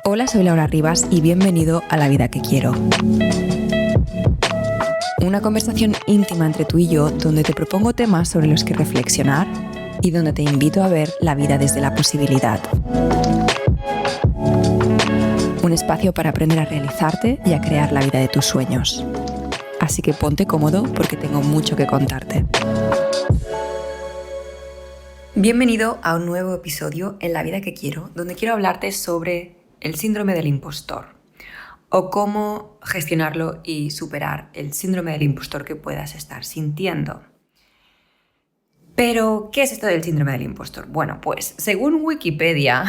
Hola, soy Laura Rivas y bienvenido a La Vida que Quiero. Una conversación íntima entre tú y yo donde te propongo temas sobre los que reflexionar y donde te invito a ver la vida desde la posibilidad. Un espacio para aprender a realizarte y a crear la vida de tus sueños. Así que ponte cómodo porque tengo mucho que contarte. Bienvenido a un nuevo episodio en La Vida que Quiero, donde quiero hablarte sobre el síndrome del impostor o cómo gestionarlo y superar el síndrome del impostor que puedas estar sintiendo. Pero, ¿qué es esto del síndrome del impostor? Bueno, pues según Wikipedia,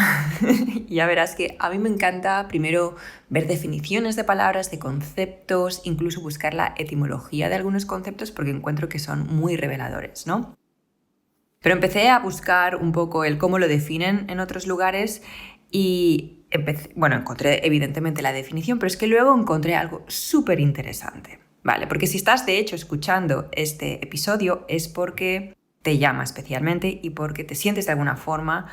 ya verás que a mí me encanta primero ver definiciones de palabras, de conceptos, incluso buscar la etimología de algunos conceptos porque encuentro que son muy reveladores, ¿no? Pero empecé a buscar un poco el cómo lo definen en otros lugares y encontré evidentemente la definición, pero es que luego encontré algo súper interesante, ¿vale? Porque si estás de hecho escuchando este episodio es porque te llama especialmente y porque te sientes de alguna forma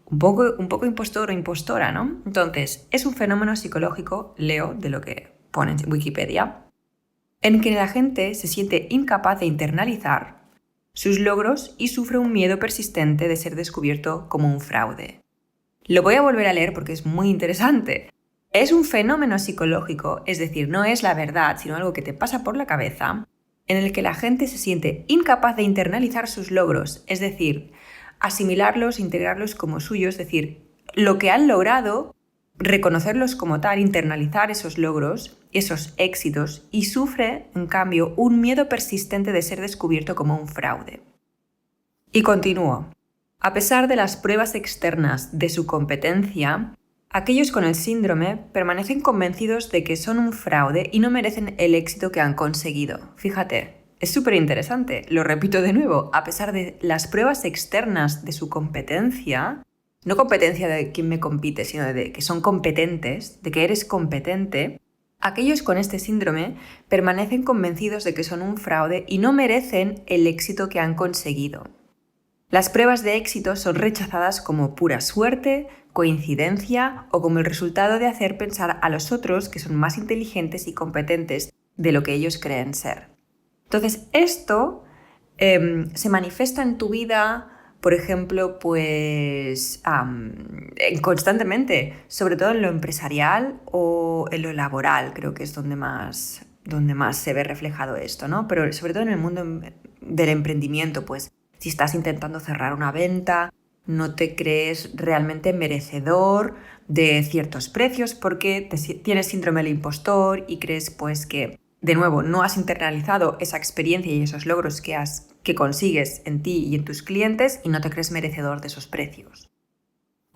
un poco impostor o impostora, ¿no? Entonces, es un fenómeno psicológico, leo de lo que pone en Wikipedia, en que la gente se siente incapaz de internalizar sus logros y sufre un miedo persistente de ser descubierto como un fraude. Lo voy a volver a leer porque es muy interesante. Es un fenómeno psicológico, es decir, no es la verdad, sino algo que te pasa por la cabeza, en el que la gente se siente incapaz de internalizar sus logros, es decir, asimilarlos, integrarlos como suyos, es decir, lo que han logrado, reconocerlos como tal, internalizar esos logros, esos éxitos, y sufre, en cambio, un miedo persistente de ser descubierto como un fraude. Y continúo. A pesar de las pruebas externas de su competencia, aquellos con el síndrome permanecen convencidos de que son un fraude y no merecen el éxito que han conseguido. Fíjate, es súper interesante. Lo repito de nuevo. A pesar de las pruebas externas de su competencia, no competencia de quién me compite, sino de que son competentes, de que eres competente, aquellos con este síndrome permanecen convencidos de que son un fraude y no merecen el éxito que han conseguido. Las pruebas de éxito son rechazadas como pura suerte, coincidencia o como el resultado de hacer pensar a los otros que son más inteligentes y competentes de lo que ellos creen ser. Entonces, esto se manifiesta en tu vida, por ejemplo, constantemente, sobre todo en lo empresarial o en lo laboral, creo que es donde más se ve reflejado esto, ¿no? Pero sobre todo en el mundo del emprendimiento, pues, si estás intentando cerrar una venta, no te crees realmente merecedor de ciertos precios porque tienes síndrome del impostor y crees pues que, de nuevo, no has internalizado esa experiencia y esos logros que consigues en ti y en tus clientes y no te crees merecedor de esos precios.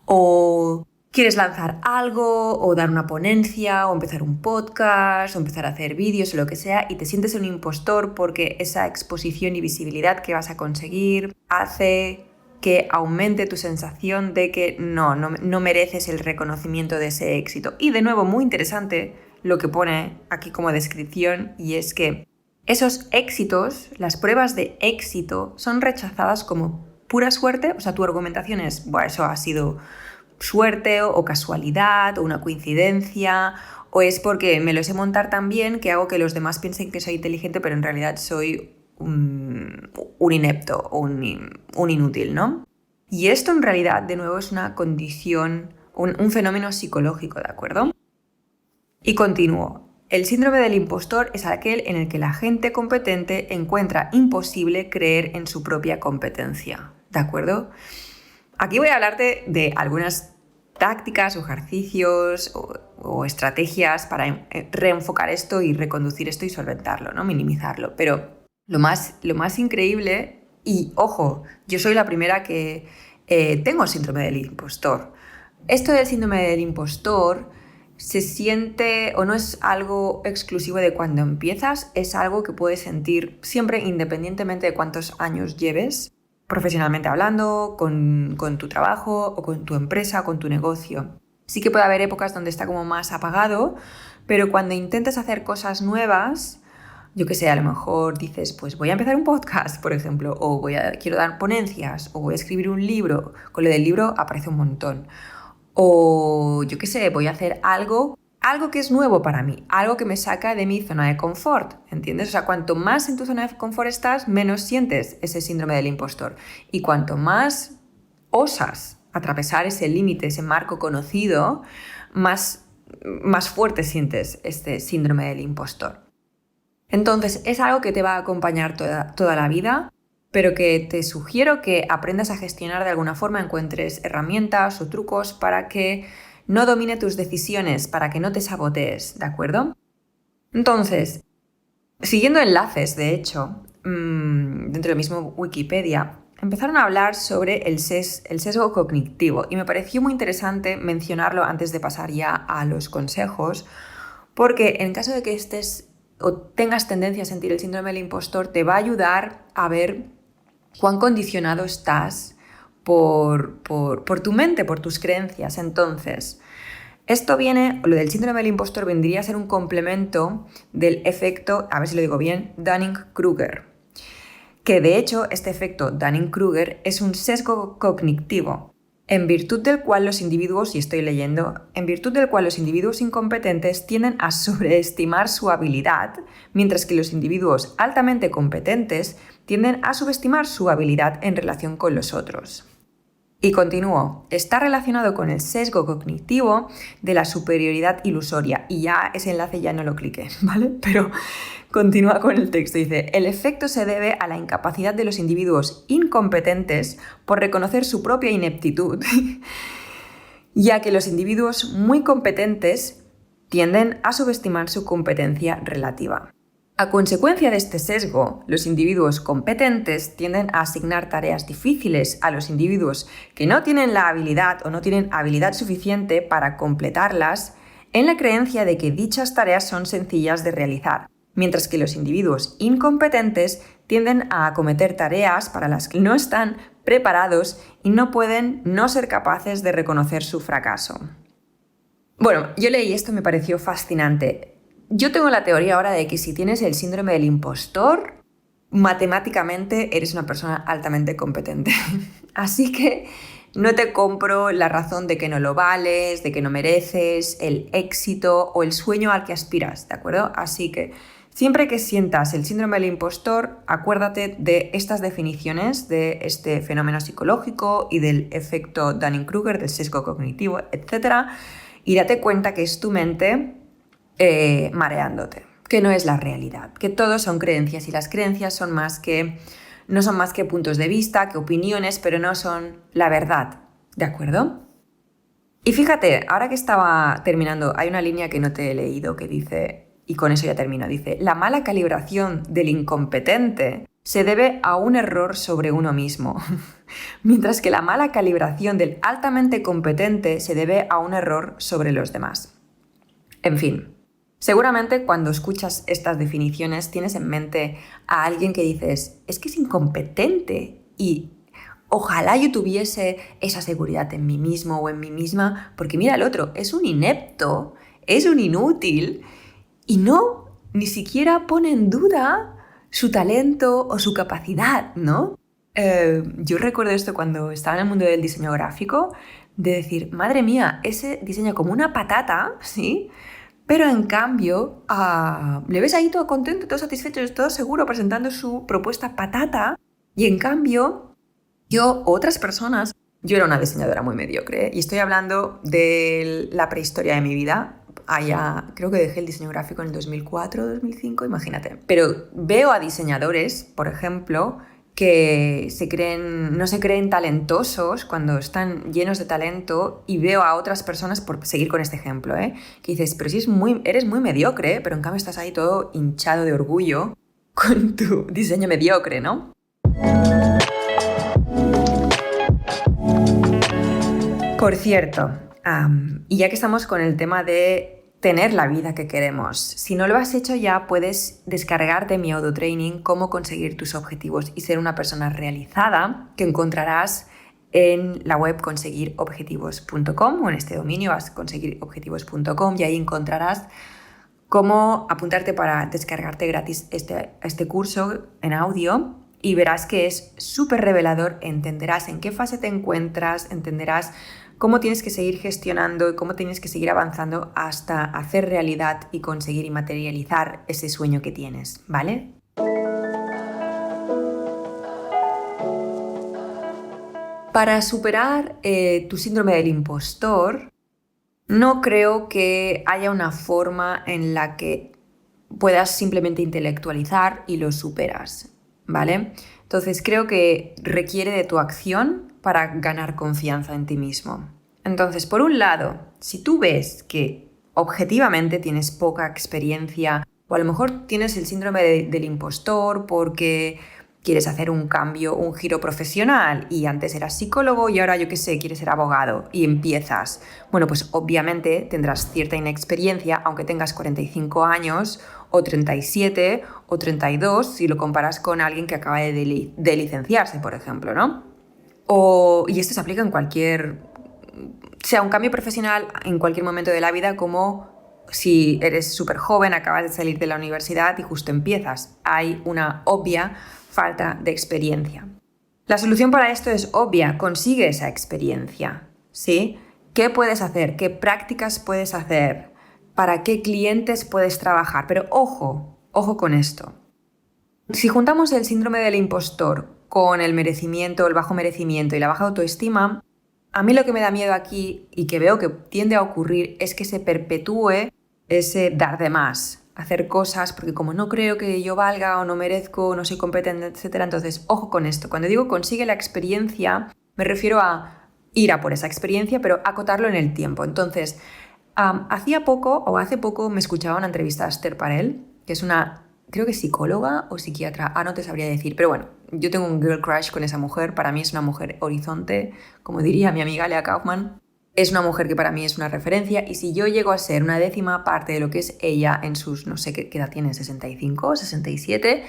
O quieres lanzar algo o dar una ponencia o empezar un podcast o empezar a hacer vídeos o lo que sea y te sientes un impostor porque esa exposición y visibilidad que vas a conseguir hace que aumente tu sensación de que no mereces el reconocimiento de ese éxito. Y de nuevo, muy interesante lo que pone aquí como descripción, y es que esos éxitos, las pruebas de éxito, son rechazadas como pura suerte. O sea, tu argumentación es, bueno, eso ha sido suerte o casualidad o una coincidencia, o es porque me lo sé montar tan bien que hago que los demás piensen que soy inteligente, pero en realidad soy un inepto o un inútil, ¿no? Y esto en realidad, de nuevo, es una condición, un fenómeno psicológico, ¿de acuerdo? Y continúo. El síndrome del impostor es aquel en el que la gente competente encuentra imposible creer en su propia competencia, ¿de acuerdo? Aquí voy a hablarte de algunas tácticas o ejercicios o estrategias para reenfocar esto y reconducir esto y solventarlo, ¿no? Minimizarlo. Pero lo más increíble, y ojo, yo soy la primera que tengo síndrome del impostor. Esto del síndrome del impostor se siente o no es algo exclusivo de cuando empiezas, es algo que puedes sentir siempre independientemente de cuántos años lleves, profesionalmente hablando, con tu trabajo o con tu empresa, con tu negocio. Sí que puede haber épocas donde está como más apagado, pero cuando intentas hacer cosas nuevas, yo qué sé, a lo mejor dices, pues voy a empezar un podcast, por ejemplo, o quiero dar ponencias, o voy a escribir un libro. Con lo del libro aparece un montón. O yo qué sé, voy a hacer algo que es nuevo para mí, algo que me saca de mi zona de confort, ¿entiendes? O sea, cuanto más en tu zona de confort estás, menos sientes ese síndrome del impostor. Y cuanto más osas atravesar ese límite, ese marco conocido, más fuerte sientes este síndrome del impostor. Entonces, es algo que te va a acompañar toda la vida, pero que te sugiero que aprendas a gestionar de alguna forma, encuentres herramientas o trucos para que no domine tus decisiones, para que no te sabotees, ¿de acuerdo? Entonces, siguiendo enlaces, de hecho, dentro del mismo Wikipedia, empezaron a hablar sobre el sesgo cognitivo y me pareció muy interesante mencionarlo antes de pasar ya a los consejos, porque en caso de que estés o tengas tendencia a sentir el síndrome del impostor, te va a ayudar a ver cuán condicionado estás por tu mente, por tus creencias. Entonces, lo del síndrome del impostor vendría a ser un complemento del efecto, a ver si lo digo bien, Dunning-Kruger. Que de hecho, este efecto Dunning-Kruger es un sesgo cognitivo, en virtud del cual los individuos, y estoy leyendo, en virtud del cual los individuos incompetentes tienden a sobreestimar su habilidad, mientras que los individuos altamente competentes tienden a subestimar su habilidad en relación con los otros. Y continúo, está relacionado con el sesgo cognitivo de la superioridad ilusoria. Y ya ese enlace ya no lo cliqué, ¿vale? Pero continúa con el texto. Dice, el efecto se debe a la incapacidad de los individuos incompetentes por reconocer su propia ineptitud, ya que los individuos muy competentes tienden a subestimar su competencia relativa. A consecuencia de este sesgo, los individuos competentes tienden a asignar tareas difíciles a los individuos que no tienen la habilidad o no tienen habilidad suficiente para completarlas, en la creencia de que dichas tareas son sencillas de realizar, mientras que los individuos incompetentes tienden a acometer tareas para las que no están preparados y no pueden no ser capaces de reconocer su fracaso. Bueno, yo leí esto y me pareció fascinante. Yo tengo la teoría ahora de que si tienes el síndrome del impostor, matemáticamente eres una persona altamente competente. Así que no te compro la razón de que no lo vales, de que no mereces el éxito o el sueño al que aspiras, ¿de acuerdo? Así que siempre que sientas el síndrome del impostor, acuérdate de estas definiciones de este fenómeno psicológico y del efecto Dunning-Kruger, del sesgo cognitivo, etc. Y date cuenta que es tu mente mareándote, que no es la realidad, que todo son creencias y las creencias no son más que puntos de vista, que opiniones, pero no son la verdad, ¿de acuerdo? Y fíjate, ahora que estaba terminando, hay una línea que no te he leído que dice, y con eso ya termino, dice, la mala calibración del incompetente se debe a un error sobre uno mismo, mientras que la mala calibración del altamente competente se debe a un error sobre los demás. En fin. Seguramente cuando escuchas estas definiciones tienes en mente a alguien que dices, es que es incompetente y ojalá yo tuviese esa seguridad en mí mismo o en mí misma, porque mira el otro, es un inepto, es un inútil y ni siquiera pone en duda su talento o su capacidad, ¿no? Yo recuerdo esto cuando estaba en el mundo del diseño gráfico, de decir, madre mía, ese diseña como una patata, ¿sí? Pero en cambio, le ves ahí todo contento, todo satisfecho, todo seguro presentando su propuesta patata. Y en cambio, yo era una diseñadora muy mediocre. Y estoy hablando de la prehistoria de mi vida. Creo que dejé el diseño gráfico en el 2004, 2005, imagínate. Pero veo a diseñadores, por ejemplo, que no se creen talentosos cuando están llenos de talento, y veo a otras personas, por seguir con este ejemplo, que dices, pero si eres muy mediocre, pero en cambio estás ahí todo hinchado de orgullo con tu diseño mediocre, ¿no? Por cierto, y ya que estamos con el tema de tener la vida que queremos, si no lo has hecho ya, puedes descargarte mi autotraining Cómo conseguir tus objetivos y ser una persona realizada, que encontrarás en la web conseguirobjetivos.com, o en este dominio vas conseguirobjetivos.com, y ahí encontrarás cómo apuntarte para descargarte gratis este curso en audio, y verás que es súper revelador. Entenderás en qué fase te encuentras, entenderás cómo tienes que seguir gestionando y cómo tienes que seguir avanzando hasta hacer realidad y conseguir y materializar ese sueño que tienes, ¿vale? Para superar tu síndrome del impostor, no creo que haya una forma en la que puedas simplemente intelectualizar y lo superas, ¿vale? Entonces creo que requiere de tu acción para ganar confianza en ti mismo. Entonces, por un lado, si tú ves que objetivamente tienes poca experiencia o a lo mejor tienes el síndrome del impostor porque quieres hacer un cambio, un giro profesional y antes eras psicólogo y ahora yo qué sé, quieres ser abogado y empiezas. Bueno, pues obviamente tendrás cierta inexperiencia aunque tengas 45 años o 37 o 32 si lo comparas con alguien que acaba de licenciarse, por ejemplo, ¿no? Y esto se aplica en sea un cambio profesional en cualquier momento de la vida, como si eres súper joven, acabas de salir de la universidad y justo empiezas. Hay una obvia falta de experiencia. La solución para esto es obvia, consigue esa experiencia, ¿sí? ¿Qué puedes hacer? ¿Qué prácticas puedes hacer? ¿Para qué clientes puedes trabajar? Pero ojo con esto. Si juntamos el síndrome del impostor con el merecimiento, el bajo merecimiento y la baja autoestima, a mí lo que me da miedo aquí y que veo que tiende a ocurrir es que se perpetúe ese dar de más, hacer cosas porque como no creo que yo valga o no merezco, no soy competente, etc. Entonces, ojo con esto. Cuando digo consigue la experiencia, me refiero a ir a por esa experiencia, pero acotarlo en el tiempo. Entonces, hace poco me escuchaba una entrevista a Esther Perel, que es una, creo que psicóloga o psiquiatra, no te sabría decir, pero bueno, yo tengo un girl crush con esa mujer, para mí es una mujer horizonte, como diría mi amiga Lea Kaufman. Es una mujer que para mí es una referencia y si yo llego a ser una décima parte de lo que es ella en sus, no sé qué edad tiene, 65, 67,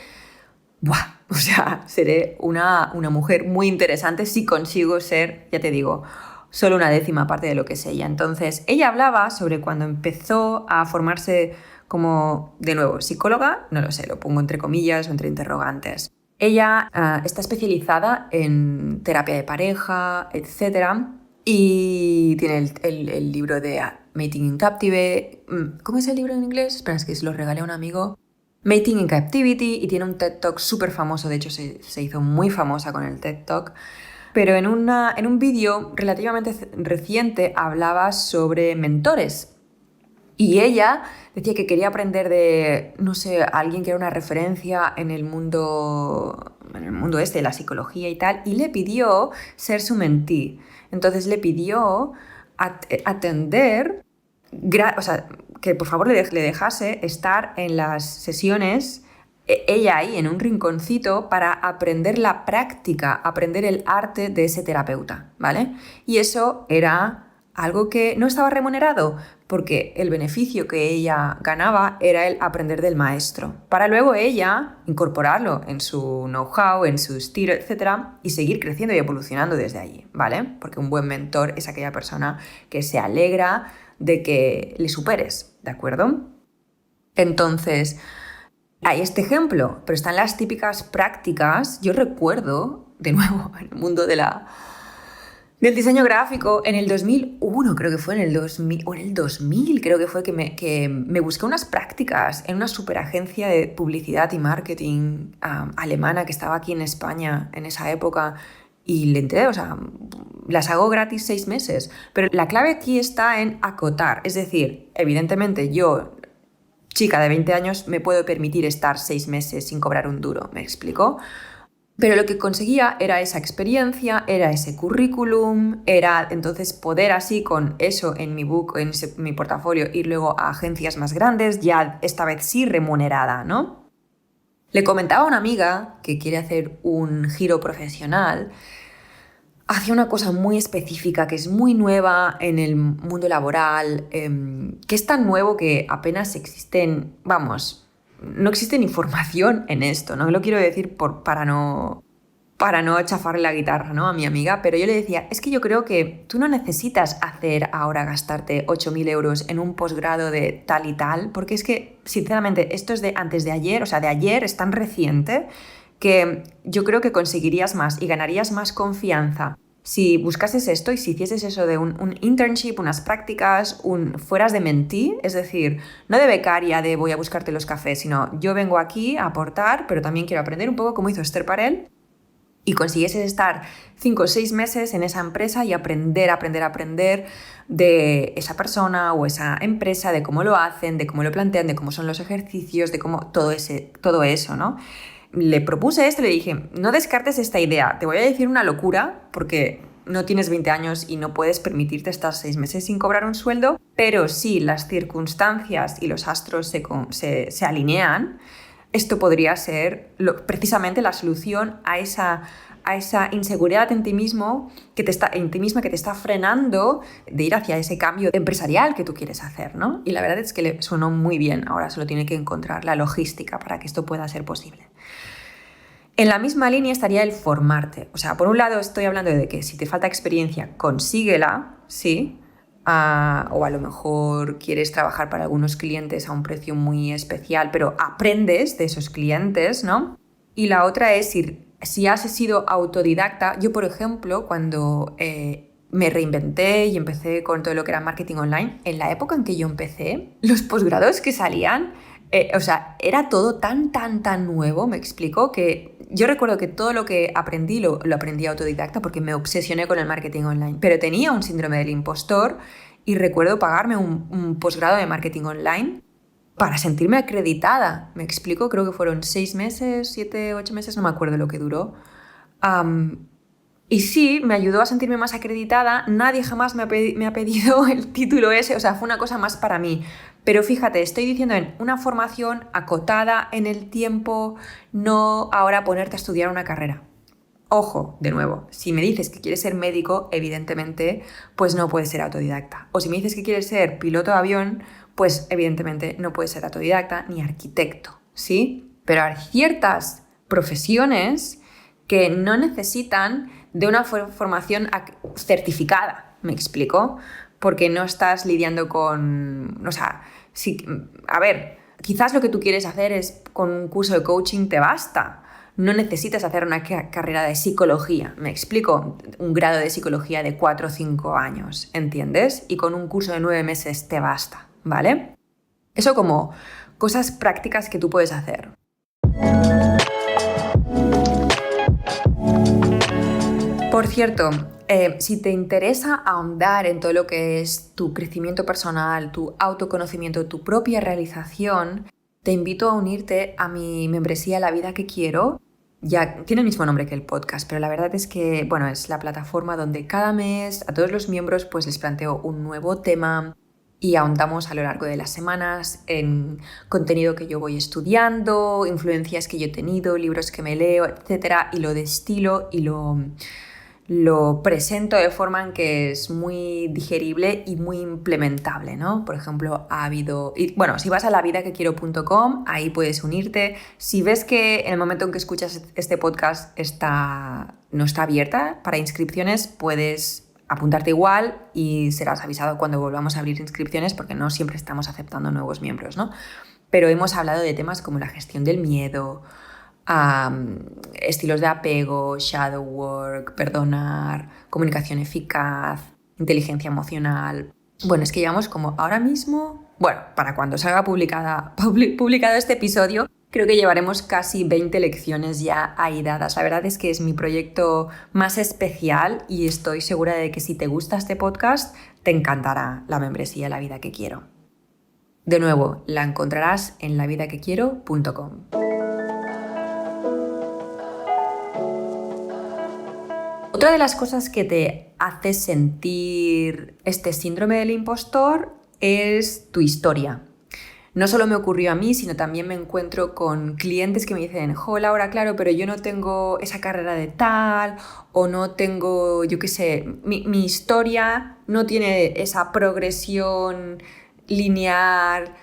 ¡buah! O sea, seré una mujer muy interesante si consigo ser, ya te digo, solo una décima parte de lo que es ella. Entonces, ella hablaba sobre cuando empezó a formarse como, de nuevo, psicóloga, no lo sé, lo pongo entre comillas o entre interrogantes. Ella está especializada en terapia de pareja, etcétera. Y tiene el libro de Mating in Captivity. ¿Cómo es el libro en inglés? Espera, es que se lo regalé a un amigo. Mating in Captivity, y tiene un TED Talk súper famoso, de hecho se hizo muy famosa con el TED Talk. Pero en un vídeo relativamente reciente hablaba sobre mentores. Y ella decía que quería aprender de, no sé, alguien que era una referencia en el mundo de la psicología y tal, y le pidió ser su mentee. Entonces le pidió atender, o sea, que por favor le dejase estar en las sesiones, ella ahí en un rinconcito, para aprender la práctica, aprender el arte de ese terapeuta, ¿vale? Y eso era algo que no estaba remunerado, porque el beneficio que ella ganaba era el aprender del maestro, para luego ella incorporarlo en su know-how, en su estilo, etc. y seguir creciendo y evolucionando desde allí, ¿vale? Porque un buen mentor es aquella persona que se alegra de que le superes, ¿de acuerdo? Entonces, hay este ejemplo, pero están las típicas prácticas. Yo recuerdo, de nuevo, en el mundo del diseño gráfico, en el 2001, creo que fue, en el 2000 creo que fue, que me busqué unas prácticas en una superagencia de publicidad y marketing alemana que estaba aquí en España en esa época, y le entré, o sea, las hago gratis 6 meses. Pero la clave aquí está en acotar, es decir, evidentemente yo, chica de 20 años, me puedo permitir estar 6 meses sin cobrar un duro, ¿me explico? Pero lo que conseguía era esa experiencia, era ese currículum, era entonces poder así con eso en mi book, en mi portafolio, ir luego a agencias más grandes, ya esta vez sí remunerada, ¿no? Le comentaba a una amiga que quiere hacer un giro profesional, hacia una cosa muy específica, que es muy nueva en el mundo laboral, que es tan nuevo que apenas existen, no existe información en esto, no lo quiero decir para no chafarle la guitarra, ¿no?, a mi amiga, pero yo le decía, es que yo creo que tú no necesitas gastarte 8.000 euros en un posgrado de tal y tal, porque es que, sinceramente, esto es de antes de ayer, o sea, de ayer, es tan reciente que yo creo que conseguirías más y ganarías más confianza Si buscases esto y si hicieses eso de un internship, unas prácticas, fueras de mentee, es decir, no de becaria de voy a buscarte los cafés, sino yo vengo aquí a aportar, pero también quiero aprender un poco como hizo Esther Perel, y consiguieses estar 5 o 6 meses en esa empresa y aprender de esa persona o esa empresa, de cómo lo hacen, de cómo lo plantean, de cómo son los ejercicios, de cómo todo eso, ¿no? Le propuse esto y le dije, no descartes esta idea, te voy a decir una locura porque no tienes 20 años y no puedes permitirte estar 6 meses sin cobrar un sueldo, pero si las circunstancias y los astros se alinean, esto podría ser precisamente la solución a esa inseguridad en ti mismo que te está frenando de ir hacia ese cambio empresarial que tú quieres hacer, ¿no? Y la verdad es que le sonó muy bien. Ahora solo tiene que encontrar la logística para que esto pueda ser posible. En la misma línea estaría el formarte. O sea, por un lado estoy hablando de que si te falta experiencia, consíguela, ¿sí? O a lo mejor quieres trabajar para algunos clientes a un precio muy especial, pero aprendes de esos clientes, ¿no? Y la otra es si has sido autodidacta. Yo, por ejemplo, cuando me reinventé y empecé con todo lo que era marketing online, en la época en que yo empecé, los posgrados que salían, era todo tan nuevo, me explico, que yo recuerdo que todo lo que aprendí lo aprendí autodidacta porque me obsesioné con el marketing online, pero tenía un síndrome del impostor y recuerdo pagarme un posgrado de marketing online para sentirme acreditada, me explico, creo que fueron 6 meses, 7, 8 meses, no me acuerdo lo que duró. Y sí, me ayudó a sentirme más acreditada. Nadie jamás me ha pedido el título ese, o sea, fue una cosa más para mí. Pero fíjate, estoy diciendo en una formación acotada en el tiempo, no ahora ponerte a estudiar una carrera. Ojo, de nuevo, si me dices que quieres ser médico, evidentemente, pues no puedes ser autodidacta. O si me dices que quieres ser piloto de avión, pues evidentemente no puedes ser autodidacta ni arquitecto, ¿sí? Pero hay ciertas profesiones que no necesitan de una formación certificada, ¿me explico? Porque no estás lidiando con... O sea, quizás lo que tú quieres hacer es con un curso de coaching te basta. No necesitas hacer una carrera de psicología, ¿me explico? Un grado de psicología de 4 o 5 años, ¿entiendes? Y con un curso de 9 meses te basta, ¿vale? Eso como cosas prácticas que tú puedes hacer. Por cierto, si te interesa ahondar en todo lo que es tu crecimiento personal, tu autoconocimiento, tu propia realización, te invito a unirte a mi membresía La Vida que Quiero. Ya tiene el mismo nombre que el podcast, pero la verdad es que, bueno, es la plataforma donde cada mes a todos los miembros pues les planteo un nuevo tema y ahondamos a lo largo de las semanas en contenido que yo voy estudiando, influencias que yo he tenido, libros que me leo, etcétera, y lo destilo y lo presento de forma en que es muy digerible y muy implementable, ¿no? Por ejemplo, si vas a lavidaquequiero.com, ahí puedes unirte. Si ves que en el momento en que escuchas este podcast no está abierta para inscripciones, puedes apuntarte igual y serás avisado cuando volvamos a abrir inscripciones porque no siempre estamos aceptando nuevos miembros, ¿no? Pero hemos hablado de temas como la gestión del miedo, estilos de apego, shadow work, perdonar, comunicación eficaz, inteligencia emocional. Bueno, es que llevamos como ahora mismo, para cuando salga publicado este episodio, creo que llevaremos casi 20 lecciones ya ahí dadas. La verdad es que es mi proyecto más especial y estoy segura de que si te gusta este podcast, te encantará la membresía La Vida que Quiero. De nuevo, la encontrarás en lavidaquequiero.com. Otra de las cosas que te hace sentir este síndrome del impostor es tu historia. No solo me ocurrió a mí, sino también me encuentro con clientes que me dicen, Laura, claro, pero yo no tengo esa carrera de tal, o no tengo, yo qué sé, mi historia no tiene esa progresión lineal,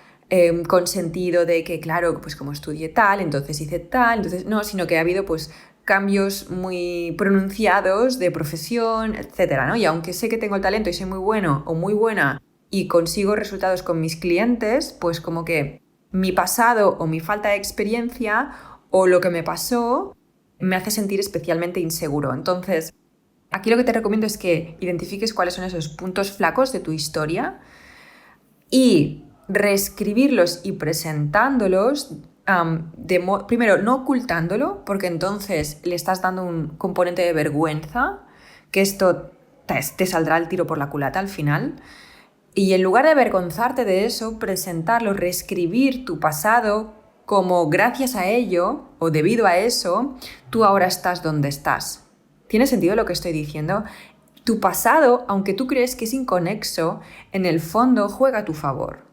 con sentido de que, claro, pues como estudié tal, entonces hice tal, entonces no, sino que ha habido pues cambios muy pronunciados de profesión, etcétera, ¿no? Y aunque sé que tengo el talento y soy muy bueno o muy buena y consigo resultados con mis clientes, pues como que mi pasado o mi falta de experiencia o lo que me pasó me hace sentir especialmente inseguro. Entonces, Aquí lo que te recomiendo es que identifiques cuáles son esos puntos flacos de tu historia y reescribirlos y presentándolos, primero no ocultándolo, porque entonces le estás dando un componente de vergüenza, que esto te saldrá el tiro por la culata al final. Y en lugar de avergonzarte de eso, presentarlo, reescribir tu pasado como gracias a ello o debido a eso, tú ahora estás donde estás. ¿Tiene sentido lo que estoy diciendo? Tu pasado, aunque tú crees que es inconexo, en el fondo juega a tu favor.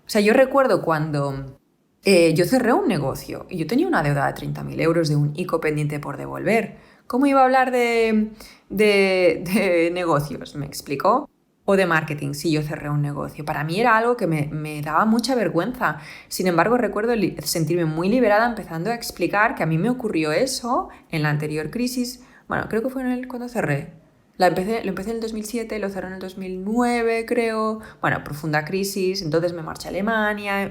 O sea, yo recuerdo cuando yo cerré un negocio y yo tenía una deuda de 30.000 euros de un ICO pendiente por devolver. ¿Cómo iba a hablar de negocios? ¿Me explicó? O de marketing, si yo cerré un negocio. Para mí era algo que me daba mucha vergüenza. Sin embargo, recuerdo sentirme muy liberada empezando a explicar que a mí me ocurrió eso en la anterior crisis. Bueno, creo que fue cuando cerré. Lo empecé en el 2007, lo cerré en el 2009, creo. Bueno, profunda crisis. Entonces me marché a Alemania,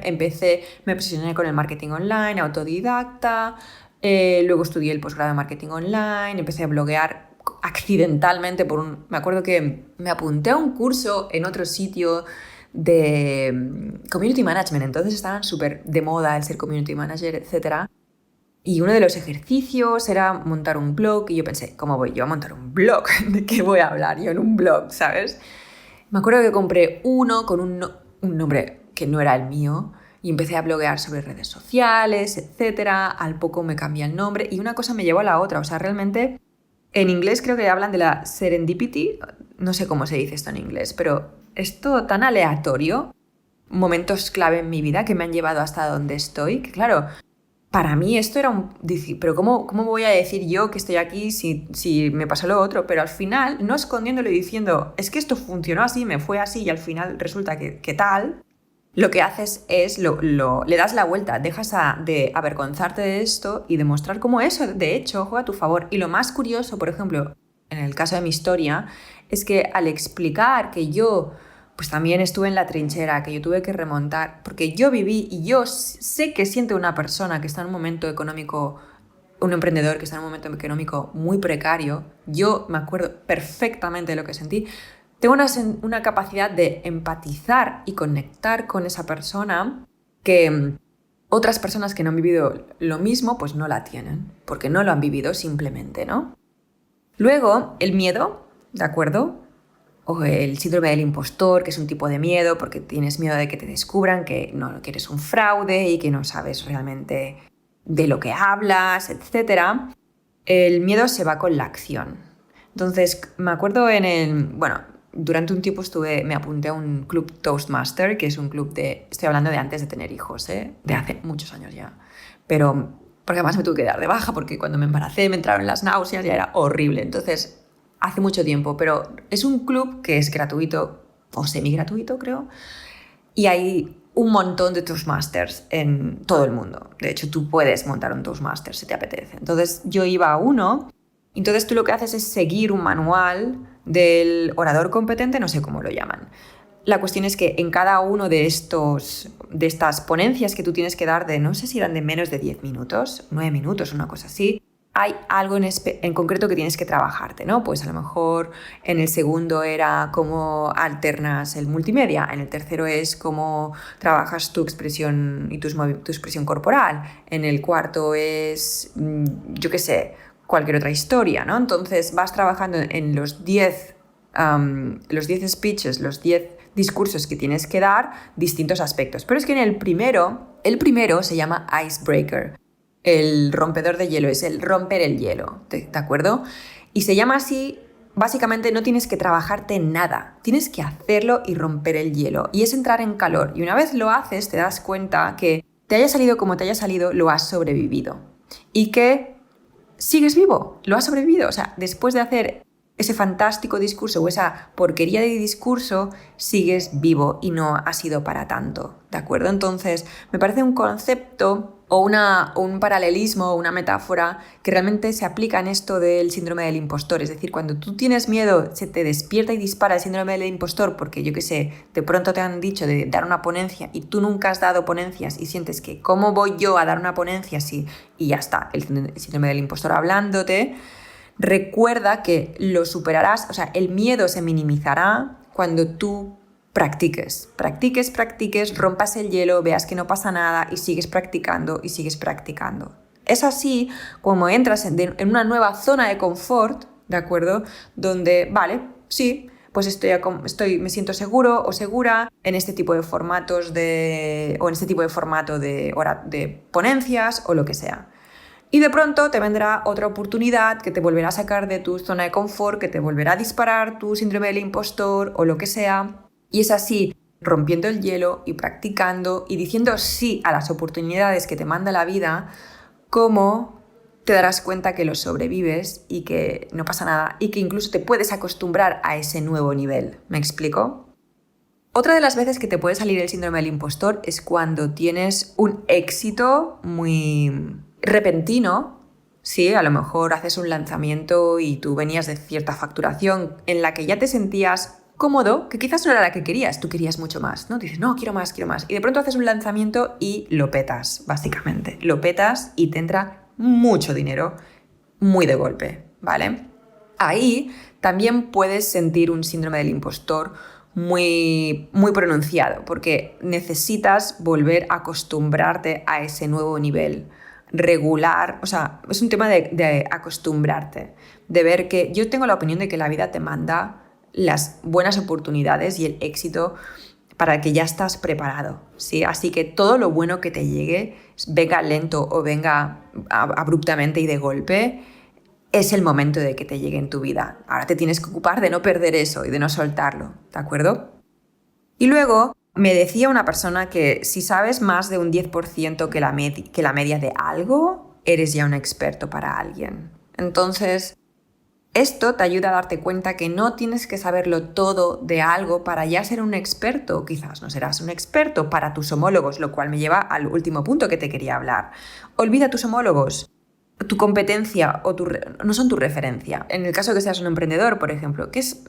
me obsesioné con el marketing online, autodidacta. Luego estudié el posgrado de marketing online, empecé a bloguear accidentalmente me acuerdo que me apunté a un curso en otro sitio de community management, entonces estaban súper de moda el ser community manager, etc. Y uno de los ejercicios era montar un blog y yo pensé, ¿cómo voy yo a montar un blog? ¿De qué voy a hablar yo en un blog, sabes? Me acuerdo que compré uno con un nombre que no era el mío y empecé a bloguear sobre redes sociales, etc. Al poco me cambié el nombre y una cosa me llevó a la otra, o sea, realmente. En inglés creo que hablan de la serendipity, no sé cómo se dice esto en inglés, pero es todo tan aleatorio, momentos clave en mi vida que me han llevado hasta donde estoy, que claro, para mí esto era pero ¿cómo voy a decir yo que estoy aquí si me pasó lo otro? Pero al final, no escondiéndolo y diciendo, es que esto funcionó así, me fue así y al final resulta que tal. Lo que haces es, le das la vuelta, dejas de avergonzarte de esto y demostrar cómo eso, de hecho, juega a tu favor. Y lo más curioso, por ejemplo, en el caso de mi historia, es que al explicar que yo pues también estuve en la trinchera, que yo tuve que remontar, porque yo viví y yo sé que siente una persona que está en un momento económico, un emprendedor que está en un momento económico muy precario, yo me acuerdo perfectamente de lo que sentí. Tengo una capacidad de empatizar y conectar con esa persona que otras personas que no han vivido lo mismo, pues no la tienen, porque no lo han vivido simplemente, ¿no? Luego, el miedo, ¿de acuerdo? O el síndrome del impostor, que es un tipo de miedo porque tienes miedo de que te descubran que eres un fraude y que no sabes realmente de lo que hablas, etc. El miedo se va con la acción. Entonces, me acuerdo durante un tiempo me apunté a un club Toastmaster, que es un club estoy hablando de antes de tener hijos, de hace muchos años ya. Pero, porque además me tuve que dar de baja, porque cuando me embaracé me entraron las náuseas y era horrible. Entonces, hace mucho tiempo, pero es un club que es gratuito, o semi-gratuito creo, y hay un montón de Toastmasters en todo el mundo. De hecho, tú puedes montar un Toastmaster si te apetece. Entonces, yo iba a uno. Entonces tú lo que haces es seguir un manual del orador competente, no sé cómo lo llaman. La cuestión es que en cada uno de estas ponencias que tú tienes que dar no sé si eran de menos de 10 minutos, 9 minutos, una cosa así, hay algo en concreto que tienes que trabajarte, ¿no? Pues a lo mejor en el segundo era cómo alternas el multimedia, en el tercero es cómo trabajas tu expresión y tu expresión corporal, en el cuarto es, yo qué sé, cualquier otra historia, ¿no? Entonces vas trabajando en los 10 speeches, los 10 discursos que tienes que dar, distintos aspectos. Pero es que en el primero se llama icebreaker. El rompedor de hielo, es el romper el hielo, ¿de acuerdo? Y se llama así, básicamente no tienes que trabajarte en nada, tienes que hacerlo y romper el hielo. Y es entrar en calor. Y una vez lo haces, te das cuenta que te haya salido como te haya salido, lo has sobrevivido. Y que sigues vivo, lo has sobrevivido. O sea, después de hacer ese fantástico discurso o esa porquería de discurso, sigues vivo y no ha sido para tanto, ¿de acuerdo? Entonces, me parece un concepto o un paralelismo o una metáfora que realmente se aplica en esto del síndrome del impostor. Es decir, cuando tú tienes miedo, se te despierta y dispara el síndrome del impostor porque, yo qué sé, de pronto te han dicho de dar una ponencia y tú nunca has dado ponencias y sientes que ¿cómo voy yo a dar una ponencia así? Y ya está, el síndrome del impostor hablándote. recuerda que lo superarás, o sea, el miedo se minimizará cuando tú practiques, rompas el hielo, veas que no pasa nada y sigues practicando y sigues practicando. Es así como entras en una nueva zona de confort, ¿de acuerdo? Donde, vale, sí, pues me siento seguro o segura en este tipo de formatos o en este tipo de formato de ponencias o lo que sea. Y de pronto te vendrá otra oportunidad que te volverá a sacar de tu zona de confort, que te volverá a disparar tu síndrome del impostor o lo que sea. Y es así, rompiendo el hielo y practicando y diciendo sí a las oportunidades que te manda la vida, como te darás cuenta que lo sobrevives y que no pasa nada y que incluso te puedes acostumbrar a ese nuevo nivel. ¿Me explico? Otra de las veces que te puede salir el síndrome del impostor es cuando tienes un éxito muy repentino. Sí, a lo mejor haces un lanzamiento y tú venías de cierta facturación en la que ya te sentías cómodo, que quizás no era la que querías, tú querías mucho más, ¿no? Dices, no, quiero más, quiero más. Y de pronto haces un lanzamiento y lo petas, básicamente. Lo petas y te entra mucho dinero, muy de golpe, ¿vale? Ahí también puedes sentir un síndrome del impostor muy, muy pronunciado, porque necesitas volver a acostumbrarte a ese nuevo nivel regular. O sea, es un tema de acostumbrarte, de ver que yo tengo la opinión de que la vida te manda las buenas oportunidades y el éxito para que ya estás preparado, ¿sí? Así que todo lo bueno que te llegue, venga lento o venga abruptamente y de golpe, es el momento de que te llegue en tu vida. Ahora te tienes que ocupar de no perder eso y de no soltarlo, ¿de acuerdo? Y luego me decía una persona que si sabes más de un 10% que la media de algo, eres ya un experto para alguien. Entonces, esto te ayuda a darte cuenta que no tienes que saberlo todo de algo para ya ser un experto. Quizás no serás un experto para tus homólogos, lo cual me lleva al último punto que te quería hablar. Olvida tus homólogos. Tu competencia no son tu referencia. En el caso de que seas un emprendedor, por ejemplo, que es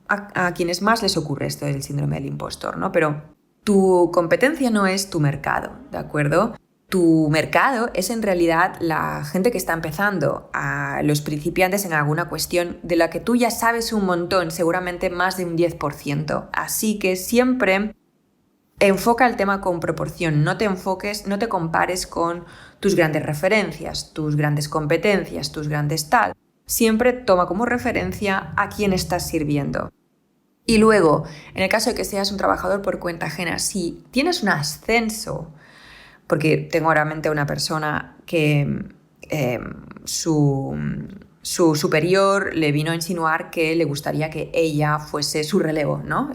a quienes más les ocurre esto del síndrome del impostor, ¿no? Pero tu competencia no es tu mercado, ¿de acuerdo? Tu mercado es en realidad la gente que está empezando, a los principiantes en alguna cuestión de la que tú ya sabes un montón, seguramente más de un 10%. Así que siempre enfoca el tema con proporción, no te compares con tus grandes referencias, tus grandes competencias, tus grandes tal. Siempre toma como referencia a quién estás sirviendo. Y luego, en el caso de que seas un trabajador por cuenta ajena, si tienes un ascenso, porque tengo ahora en mente una persona que su superior le vino a insinuar que le gustaría que ella fuese su relevo, ¿no?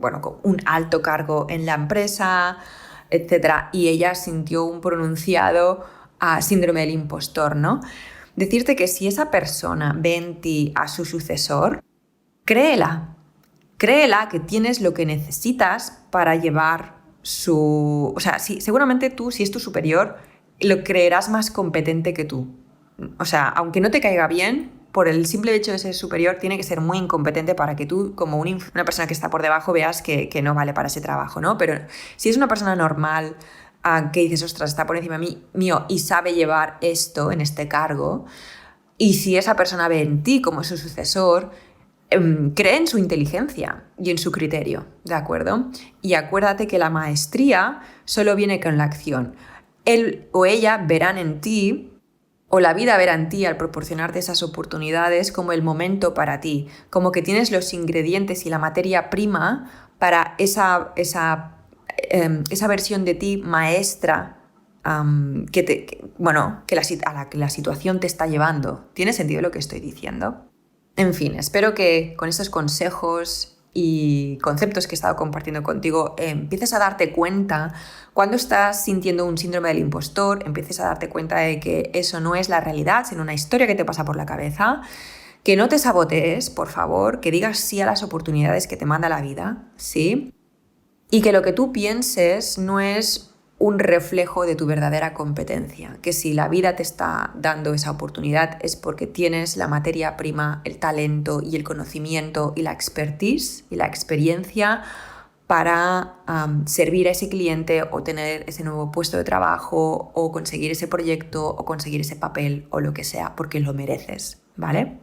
Con un alto cargo en la empresa, etc. Y ella sintió un pronunciado síndrome del impostor, ¿no? Decirte que si esa persona ve en ti a su sucesor, créela que tienes lo que necesitas para llevar su... O sea, seguramente tú, si es tu superior, lo creerás más competente que tú. O sea, aunque no te caiga bien, por el simple hecho de ser superior, tiene que ser muy incompetente para que tú, como una persona que está por debajo, veas que no vale para ese trabajo, ¿no? Pero si es una persona normal, que dices, ostras, está por encima mío y sabe llevar esto en este cargo, y si esa persona ve en ti como su sucesor, cree en su inteligencia y en su criterio, ¿de acuerdo? Y acuérdate que la maestría solo viene con la acción. Él o ella verán en ti, o la vida verá en ti al proporcionarte esas oportunidades como el momento para ti, como que tienes los ingredientes y la materia prima para esa versión de ti maestra a la que la situación te está llevando. ¿Tiene sentido lo que estoy diciendo? En fin, espero que con estos consejos y conceptos que he estado compartiendo contigo empieces a darte cuenta cuando estás sintiendo un síndrome del impostor, empieces a darte cuenta de que eso no es la realidad, sino una historia que te pasa por la cabeza, que no te sabotees, por favor, que digas sí a las oportunidades que te manda la vida, ¿sí? Y que lo que tú pienses no es un reflejo de tu verdadera competencia, que si la vida te está dando esa oportunidad es porque tienes la materia prima, el talento y el conocimiento y la expertise y la experiencia para servir a ese cliente o tener ese nuevo puesto de trabajo o conseguir ese proyecto o conseguir ese papel o lo que sea, porque lo mereces, ¿vale?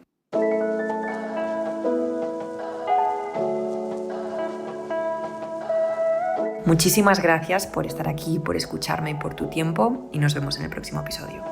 Muchísimas gracias por estar aquí, por escucharme y por tu tiempo, y nos vemos en el próximo episodio.